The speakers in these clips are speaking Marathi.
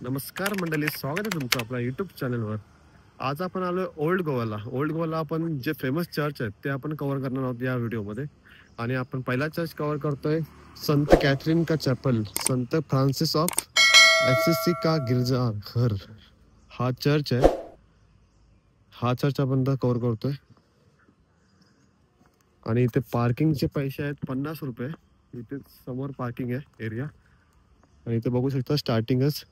नमस्कार मंडळी, स्वागत आहे तुमचं आपल्या युट्यूब चॅनलवर. आज आपण आलोय ओल्ड गोवाला. ओल्ड गोवाला आपण जे फेमस चर्च आहेत ते आपण कव्हर करणार आहोत या व्हिडिओमध्ये. आणि आपण पहिला चर्च कव्हर करतोय संत कॅथरीन का chapel, Sant Francis of ACC का गिरजा घर. हा चर्च आहे. हा चर्च आपण कव्हर करतोय. आणि इथे पार्किंगचे पैसे आहेत 50 रुपये. इथे समोर पार्किंग आहे एरिया. आणि इथे बघू शकता स्टार्टिंगच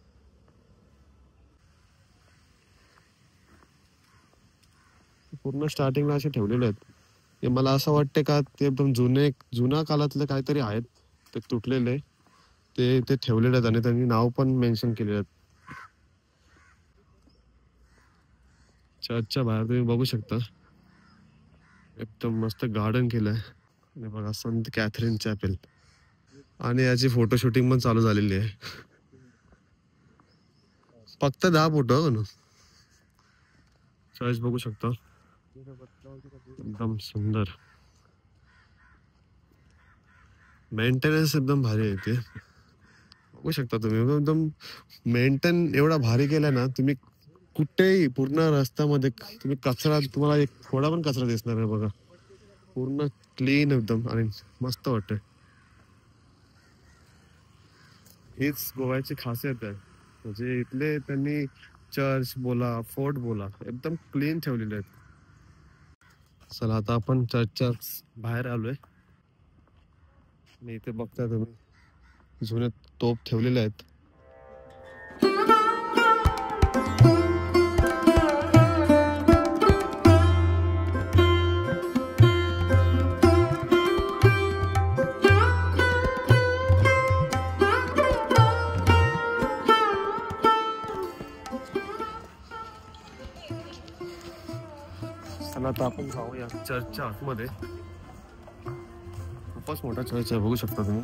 पूर्ण स्टार्टिंगला असे ठेवलेले आहेत. हे मला असं वाटतं का ते एकदम जुन्या काळातले काहीतरी आहेत ते तुटलेले, ते ठेवलेले आहेत आणि त्यांनी नाव पण मेन्शन केलेले आहेत. चर्चच्या बाहेर तुम्ही बघू शकता एकदम मस्त गार्डन केलंय. आणि बघा संत कॅथरीन चॅपेल. आणि याची फोटो शूटिंग पण चालू झालेली आहे. फक्त 10 फोटो ना. चर्च बघू शकता एकदम सुंदर. मेंटेनन्स एकदम भारी आहे ते. बघू शकता तुम्ही एकदम मेंटेन एवढा भारी केलाय ना. तुम्ही कुठेही पूर्ण रस्त्यामध्ये तुम्ही कचरा, तुम्हाला एक थोडा पण कचरा दिसणार नाही बघा. पूर्ण क्लीन एकदम आणि मस्त वाटतंय. हीच गोव्याची खासियत आहे. म्हणजे इथले त्यांनी चर्च बोला, फोर्ट बोला, एकदम क्लीन ठेवलेले आहेत. चला आता आपण चर्चच्या बाहेर आलोय. आणि इथे बघताय तुम्ही जुने तोप ठेवलेले आहेत. चला आता आपण जाऊया चर्चच्या आतमध्ये. खूपच मोठा चर्च आहे, बघू शकता तुम्ही.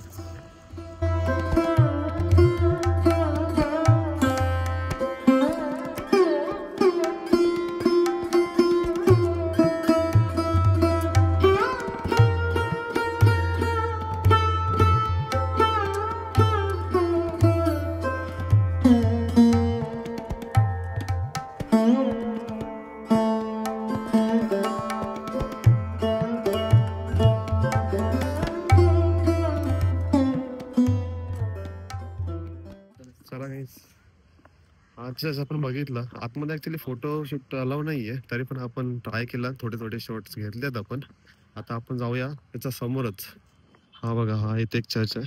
चला गाईस, आज आपण बघितलं आतमध्ये ऍक्च्युली फोटो शूट अलाव नाहीये, तरी पण आपण ट्राय केला. थोडे शॉट्स घेतलेत आपण. आता आपण जाऊया त्याच्या समोरच. हा बघा, हा इथे एक चर्च आहे,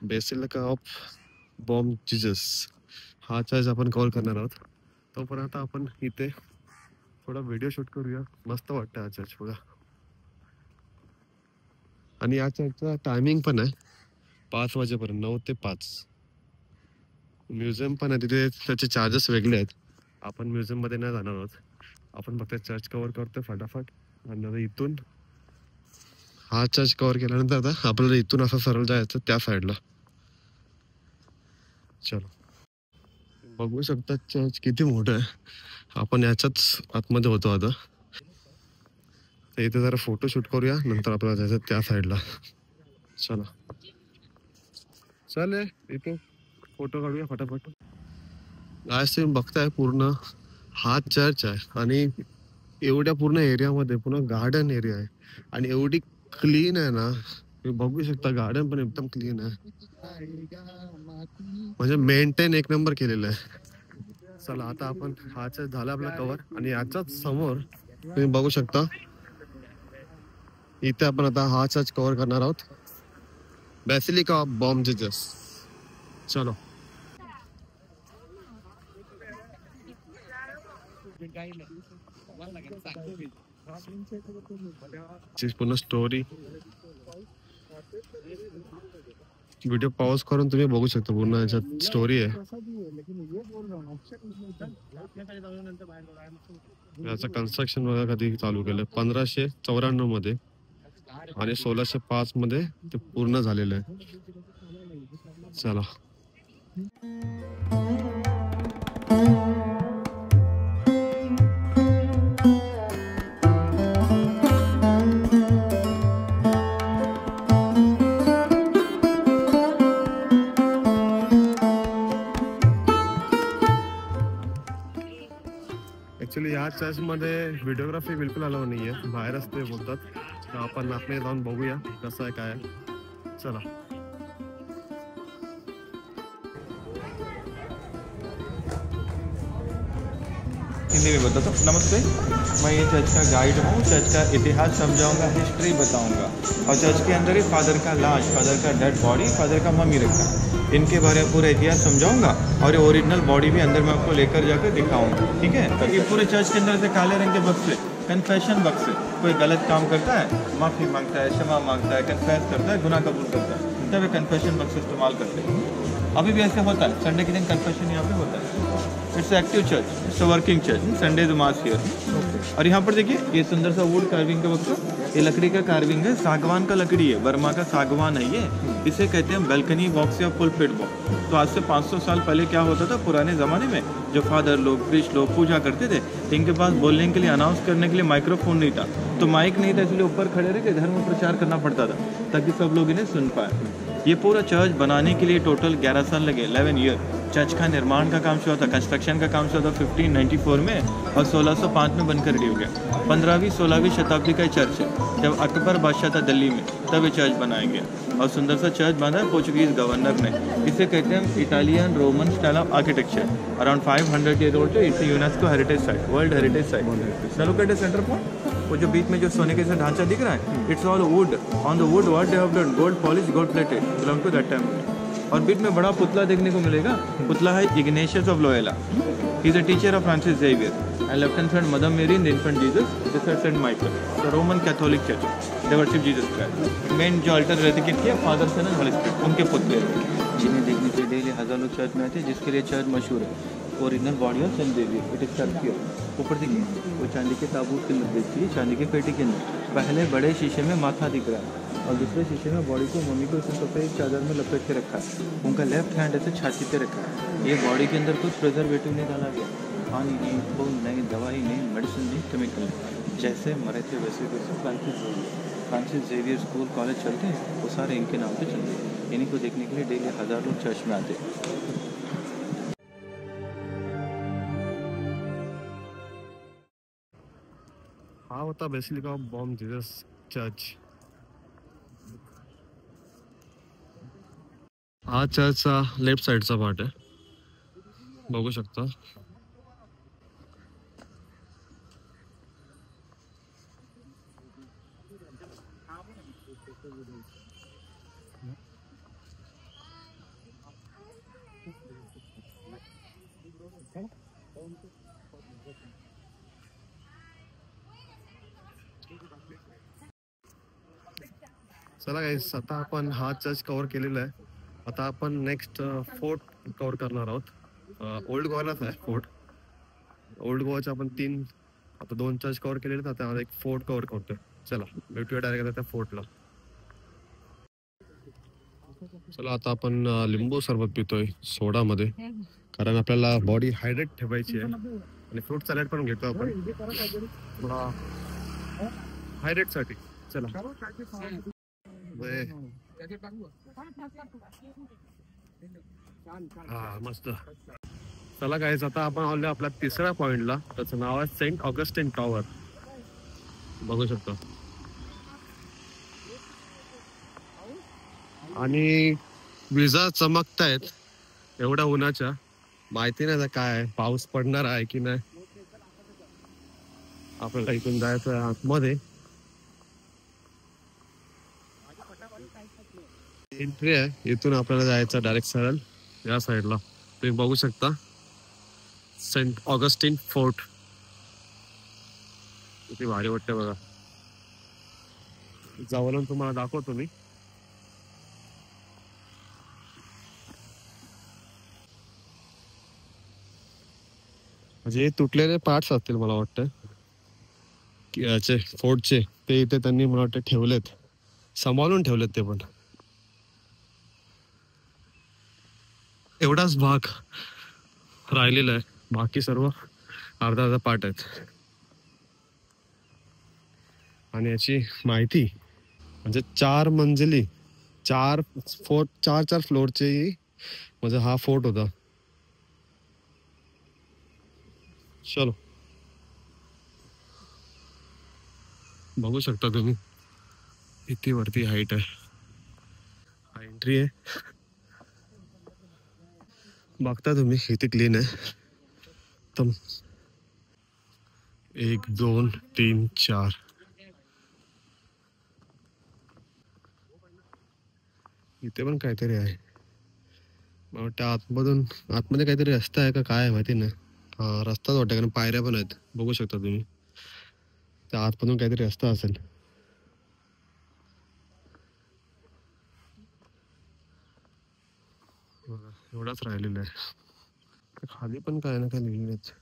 बेसिलिका ऑफ बॉम जीजस. हा चर्च आपण कव्हर करणार आहोत. तोपर्यंत आपण इथे थोडा व्हिडिओ शूट करूया. मस्त वाटतं हा चर्च बघा. आणि या चर्चचा टायमिंग पण आहे 5 वाजेपर्यंत, 9 ते 5. म्युझियम पण आहे तिथे, त्याचे चार्जेस वेगळे आहेत. आपण म्युझियम मध्ये नाही जाणार आहोत. आपण फक्त चर्च कव्हर करतोय फटाफट. आणि इथून हा चर्च कव्हर केल्यानंतर आता आपल्याला इथून असं सरळ जायचं त्या साईडला. चलो, बघू शकता चर्च किती मोठं आहे. आपण याच्याच आतमध्ये होतो आता. इथे जरा फोटो शूट करूया, नंतर आपल्याला जायचं त्या साईडला. चला चल इथे फोटो काढूया फटाफट. आज तुम्ही बघताय पूर्ण हा चर्च आहे. आणि एवढ्या पूर्ण एरियामध्ये पूर्ण गार्डन एरिया आहे. आणि एवढी क्लीन आहे ना, तुम्ही बघू शकता. गार्डन पण एकदम क्लीन आहे, म्हणजे मेंटेन एक नंबर केलेलं आहे. चला आता आपण हा चर्च झाला आपला कव्हर. आणि याच्याच समोर तुम्ही बघू शकता, इथे आपण आता हा चर्च कव्हर करणार आहोत, बेसिलिका ऑफ बॉम जीजस. चलो पूर्ण स्टोरी व्हिडिओ पॉज करून तुम्ही बघू शकता. पूर्ण याच्यात स्टोरी आहे. याचं कन्स्ट्रक्शन बघा कधी चालू केलं, 1594 मध्ये. आणि 1605 मध्ये ते पूर्ण झालेलं आहे. चला या चर्चमध्ये व्हिडिओग्राफी बिलकुल अलाव नाही आहे, बाहेरच ते बोलतात. तर आपण आतमध्ये जाऊन बघूया कसं आहे काय आहे. चला. हिंदी में बताता हूँ। नमस्ते, मैं ये चर्च का गाइड हूँ। चर्च का इतिहास समझाऊंगा, हिस्ट्री बताऊंगा, और चर्च के अंदर ही फादर का लाश, फादर का डेड बॉडी, फादर का मम्मी रखा है, इनके बारे में पूरा इतिहास समझाऊंगा, और ये ओरिजिनल बॉडी भी अंदर मैं आपको लेकर जाकर दिखाऊंगा, ठीक है। तो ये पूरे चर्च के अंदर से काले रंग के बक्से कन्फेशन बक्से, कोई गलत काम करता है, माफ़ी मांगता है, क्षमा मांगता है, कन्फेस करता है, गुनाह कबूल करता है, तब ये कन्फेशन बक्स इस्तेमाल करते हैं। अभी भी ऐसे होता है, संडे के दिन कन्फेशन यहाँ पे होता है। It's active church, it's working church, Sunday the mass here. और यहाँ पर देखिए ये सुंदर सा वुड कार्विंग का बक्सा, ये लकड़ी का कार्विंग है, सागवान का लकड़ी है, बर्मा का सागवान है ये। इसे कहते हैं बैल्कनी बॉक्स या पुलपिट बॉक्स। तो आज से 500 साल पहले क्या होता था, पुराने ज़माने में जो फादर लोग, प्रीस्ट लोग पूजा करते थे, इनके पास बोलने के लिए, अनाउंस करने के लिए माइक्रोफोन नहीं था, तो माइक नहीं था, इसलिए ऊपर खड़े रह के धर्म प्रचार करना पड़ता था ताकि सब लोग इन्हें सुन पाए। ये पूरा चर्च बनाने के लिए टोटल 11 साल लगे, 11 ईयर। चर्च का निर्माण का काम शुरू था, कंस्ट्रक्शन का काम शुरू था 1594 में, और 1605 में बनकर रेडी हो गया। 15वीं 16वीं शताब्दी का चर्च है, जब अकबर बादशाह था दिल्ली में, तब ये चर्च बनाया गया। और सुंदर सा चर्च बांधा है पोर्चुगीज गवर्नर ने। इसे कहते हैं Italian Roman style of architecture. Around 500 year old है। It's UNESCO heritage site, world heritage site. Locate centre point, वो जो बीच में जो सोने के जैसा ढांचा दिख रहा है, it's all wood. On the wood what they have done, gold polish, gold plated, belong to that time. और बीच में बड़ा पुतला देखने को मिलेगा, पुतला है Ignatius of Loyola. He is a teacher of Francis Xavier, and left hand side Mother Mary in the infant Jesus, this is Saint Michael, the Roman Catholic church, they worship Jesus Christ. Main जो अल्टर रहते किसके, फादर सन एंड होली स्पिरिट, उनके पुतले, जिन्हें देखने के लिए डेली हज़ार लोग चर्च में आते हैं, जिसके लिए चर्च मशहूर है। Original body of Saint Xavier, it is circular. ऊपर देखिए वो चांदी के ताबूत के अंदर देखिए, चांदी के पेटी के अंदर पहले बड़े शीशे में माथा दिख रहा है, और दूसरे शीशे में बॉडी को, मम्मी को इसने सफ़ेद चादर में लपेट के रखा है। उनका लेफ्ट हैंड ऐसे छाती पे रखा है। ये बॉडी के अंदर कुछ प्रिजर्वेटिव नहीं डाला गया, पानी नहीं, खून नहीं, दवाई नहीं, मेडिसिन नहीं, केमिकल नहीं, जैसे मरे थे वैसे वैसे फ्रांसिस जेवियर स्कूल कॉलेज चलते हैं, वो सारे इनके नाम पे चलते हैं। इन्हीं को देखने के लिए डेली हज़ार लोग चर्च में आते हैं। हा होता basilica of Bom Jesus church. हा चर्चचा लेफ्ट साइडचा पार्ट आहे, बघू शकता. चला गाइस, आता आपण हा चर्च कव्हर केलेला आहे. आता आपण नेक्स्ट फोर्ट कव्हर करणार आहोत. ओल्ड गोवालाच आहे फोर्ट. ओल्ड गोवाचे आपण आता 2 चर्च कव्हर केलेले, आता एक फोर्ट कव्हर करतोय. चला भेटूया डायरेक्ट त्या फोर्टला. चला आता आपण लिंबू सरबत पितोय सोडामध्ये, कारण आपल्याला बॉडी हायड्रेट ठेवायची आहे. आणि फ्रूट सॅलड पण घेतो आपण थोडा हायड्रेट साठी. चला हा मस्त. चला गाइस, आता आपण आलो आपल्या तिसऱ्या पॉइंटला. त्याचं नाव आहे सेंट ऑगस्टिन टॉवर. बघू शकतो. आणि विजा चमकतायत एवढ्या उन्हाच्या. माहिती नाही काय आहे, पाऊस पडणार आहे की नाही. आपल्याला इथून जायचं आहे आतमध्ये. एंट्री आहे, इथून आपल्याला जायचं डायरेक्ट सरळ या साईडला. तुम्ही बघू शकता सेंट ऑगस्टिन फोर्ट. किती भारी वाटतं बघा. जवळून तुम्हाला दाखवतो मी. म्हणजे तुटलेले पार्ट्स असतील मला वाटतं की याचे फोर्टचे, ते इथे त्यांनी मला वाटतं ठेवलेत, सांभाळून ठेवलेत ते. पण एवढाच भाग राहिलेला आहे, बाकी सर्व अर्धा अर्धा पार्ट आहेत. आणि याची माहिती म्हणजे 4 मंजिली, 4 फ्लोरचे म्हणजे हा फोर्ट होता. चलो बघू शकता तुम्ही किती वरती हाईट आहे. हा एंट्री आहे. बघता तुम्ही किती क्लीन आहे. तर 1 2 3 4 इथे पण काहीतरी आहे. मला वाटतं आतमध्ये काहीतरी रस्ता आहे का काय माहिती नाही. हा रस्ताच वाटतं कारण पायऱ्या पण आहेत. बघू शकता तुम्ही त्या आतमधून काहीतरी रस्ता असेल. एवढाच राहिलेला आहे. खाली पण काय ना काय लिहिलेच.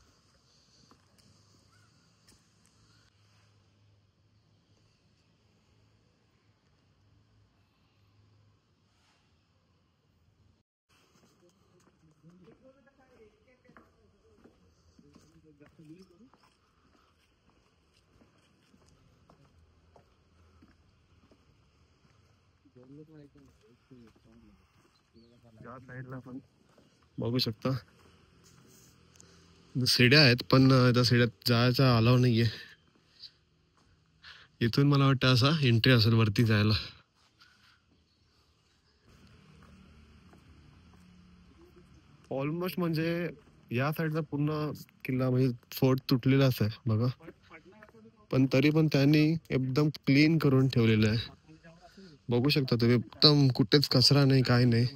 या साईडला पण बघू शकता शिड्या आहेत पण त्या शिड्यात जायचा अलाव नाहीये. इथून मला वाटतं असा एंट्री असेल वरती जायला. ऑलमोस्ट म्हणजे या साईडचा पूर्ण किल्ला म्हणजे फोर्ट तुटलेलाच आहे बघा. पण तरी पण त्यांनी एकदम क्लीन करून ठेवलेलं आहे. बघू शकता तुम्ही एकदम कुठेच कचरा नाही काय नाही.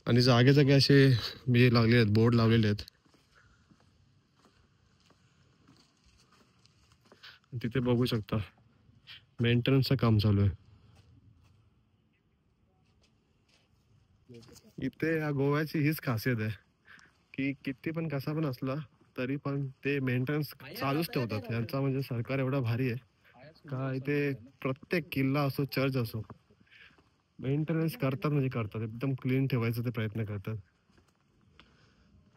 आणि जागे जागे असे म्हणजे लागले आहेत बोर्ड लावलेले आहेत. तिथे बघू शकता मेंटेनन्सचं काम चालू आहे. इथे या गोव्याची हीच खासियत आहे की किती पण कसा पण असला तरी पण ते मेंटेनन्स चालूच ठेवतात. यांचा म्हणजे सरकार एवढा भारी आहे का इथे प्रत्येक किल्ला असो चर्च असो मेंटेनन्स करतात म्हणजे करतात. एकदम क्लीन ठेवायचा ते प्रयत्न करतात.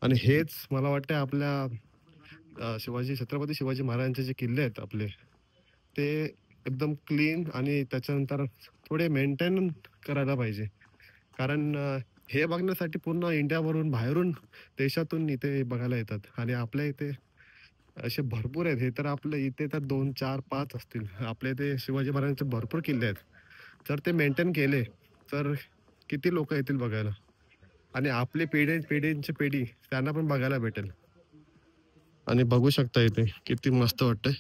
आणि हेच मला वाटतं आपल्या छत्रपती शिवाजी महाराजांचे जे किल्ले आहेत आपले ते एकदम क्लीन आणि त्याच्यानंतर थोडे मेंटेन करायला पाहिजे. कारण हे बघण्यासाठी पूर्ण इंडियावरून बाहेरून देशातून इथे बघायला येतात. आणि आपल्या इथे असे भरपूर आहेत. हे तर आपल्या इथे तर 2 4 5 असतील. आपल्या इथे शिवाजी महाराजांचे भरपूर किल्ले आहेत. जर ते मेंटेन केले तर किती लोक येतील बघायला. आणि आपली पिढींची पिढी त्यांना पण बघायला भेटेल. आणि बघू शकता इथे किती मस्त वाटतंय.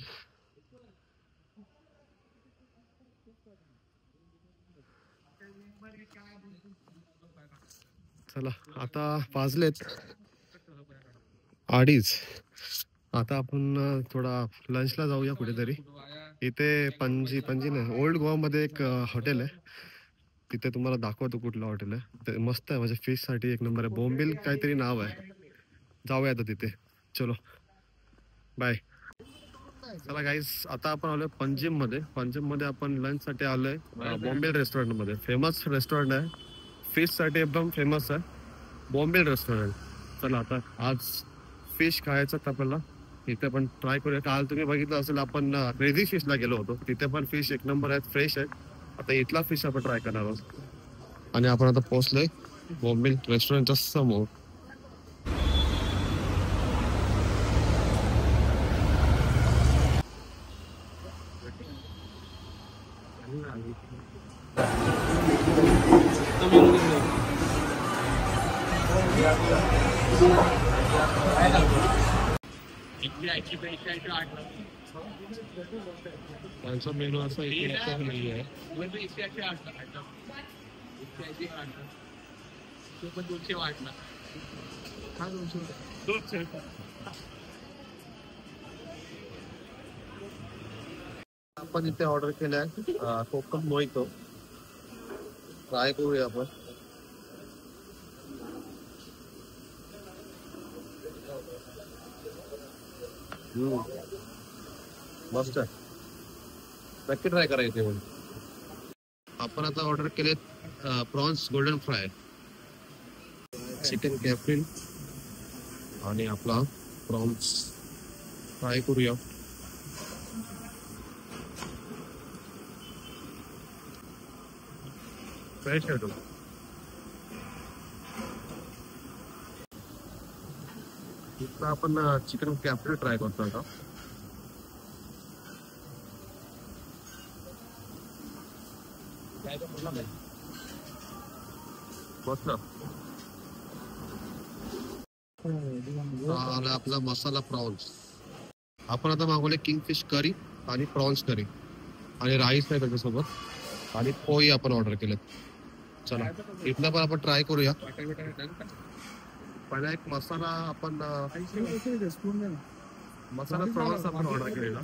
चला आता वाजलेत 2:30. आता आपण थोडा लंचला जाऊया कुठेतरी. इथे पणजी नाही ओल्ड गोवामध्ये एक हॉटेल आहे. तिथे तुम्हाला दाखवतो कुठलं हॉटेल आहे. ते मस्त आहे म्हणजे फिश साठी एक नंबर आहे. बोंबिल काहीतरी नाव आहे. जाऊया आता तिथे. चलो बाय. चला गाईस आता आपण आलोय पंजिम मध्ये आपण लंच साठी आलोय बॉम्बेल रेस्टॉरंट मध्ये. फेमस रेस्टॉरंट आहे फिश साठी एकदम फेमस आहे बॉम्बेल रेस्टॉरंट. चला आता आज फिश खायचं आपल्याला इथे पण ट्राय करूया. काल तुम्ही बघितलं असेल आपण क्रेझी फिशला गेलो होतो. तिथे पण फिश एक नंबर आहेत फ्रेश आहेत. आता इथला फिश आपण ट्राय करणार आहोत. आणि आपण आता पोहोचलोय बॉम्बेल रेस्टॉरंटच्या समोर. त्यांचा मेनू असा नाही आहे. आपण इथे ऑर्डर केलाय कोकम मोहितो. ट्राय करूया आपण. मस्त आहे. नक्की ट्राय करायचे म्हणून. आपण आता ऑर्डर केले प्रॉन्स गोल्डन फ्राय, चिकन कॅफ्रिल आणि आपला प्रॉन्स फ्राय करूया. फ्रेश आहे तो. इथं आपण चिकन कॅफ्रिल ट्राय करतो आता. मस्त. आला आपला मसाला प्रॉन्स. आपण आता मागवले किंगफिश करी आणि प्रॉन्स करी आणि राईस आहे त्याच्यासोबत आणि पोळी आपण ऑर्डर केलं. चला इथला पण आपण ट्राय करूया. पहिला एक मसाला आपण मसाला प्रॉन्स आपण ऑर्डर केलेला.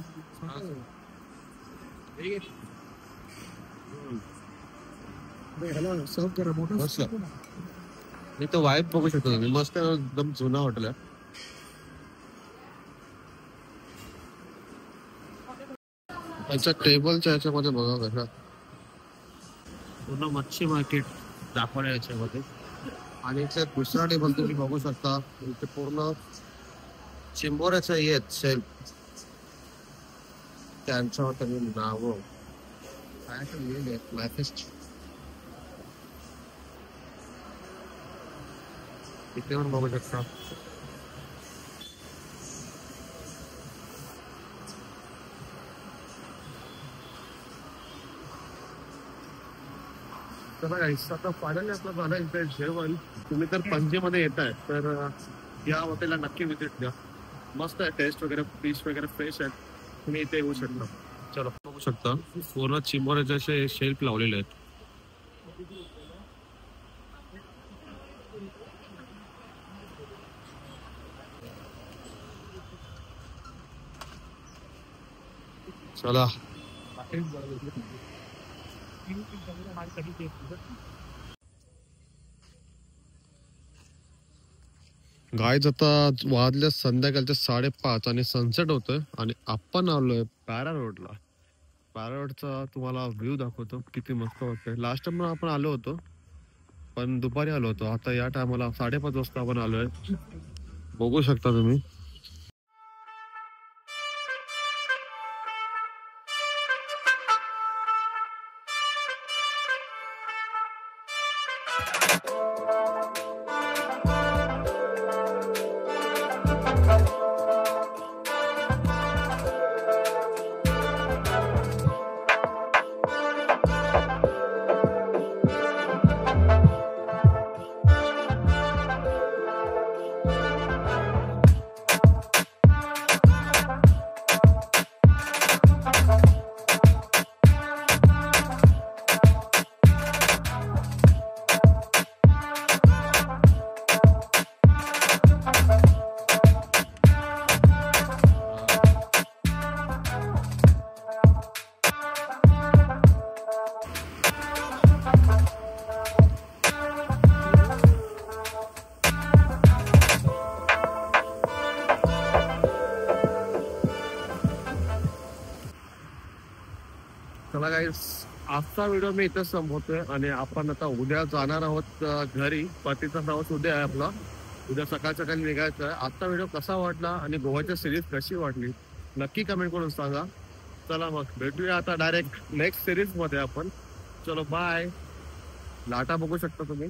मस्त. इथं वाईब बघू शकतो तुम्ही. मस्त एकदम जुना हॉटेल आहे. त्यांच्या टेबलच्या याच्यामध्ये बघा कसं पूर्ण मच्छी मार्केट दाखवण्या याच्यामध्ये. आणि इथे दुसरा टेबल तुम्ही बघू शकता. इथे पूर्ण चिंबोऱ्याचं येत सेल त्यांच्यावर त्यांनी नाव काय लिहिले मॅफिस्ट. इथे पण बघू शकता. आता फायनली आपलं झालं इथे जेवण. तुम्ही तर पणजीमध्ये येत आहे तर या हॉटेलला नक्की विजिट द्या. मस्त आहे. टेस्ट वगैरे फिश वगैरे फ्रेश आहे. तुम्ही इथे येऊ शकता. चलो बघू शकता पूर्ण चिंबोऱ्याचे असे शेल्फ लावलेले आहेत. चला गाईज आता वाजल्या संध्याकाळच्या 5:30 आणि सनसेट होतोय आणि आपण आलोय पॅरा रोडला. पॅरा रोडचा तुम्हाला व्ह्यू दाखवतो किती मस्त होतोय. लास्ट टाइम आपण आलो होतो पण दुपारी आलो होतो. आता या टायमाला 5:30 वाजता आपण आलोय. बघू शकता तुम्ही. चला गाईस आजचा व्हिडिओ मी इथं संपवतोय आणि आपण आता उद्या जाणार आहोत घरी. पतीचा प्रवास उद्या आहे आपला. उद्या सकाळ सकाळी निघायचं आहे. आजचा व्हिडिओ कसा वाटला आणि गोव्याची सिरीज कशी वाटली नक्की कमेंट करून सांगा. चला मग भेटूया आता डायरेक्ट नेक्स्ट सिरीज मध्ये आपण. चलो बाय. लाटा बघू शकता तुम्ही.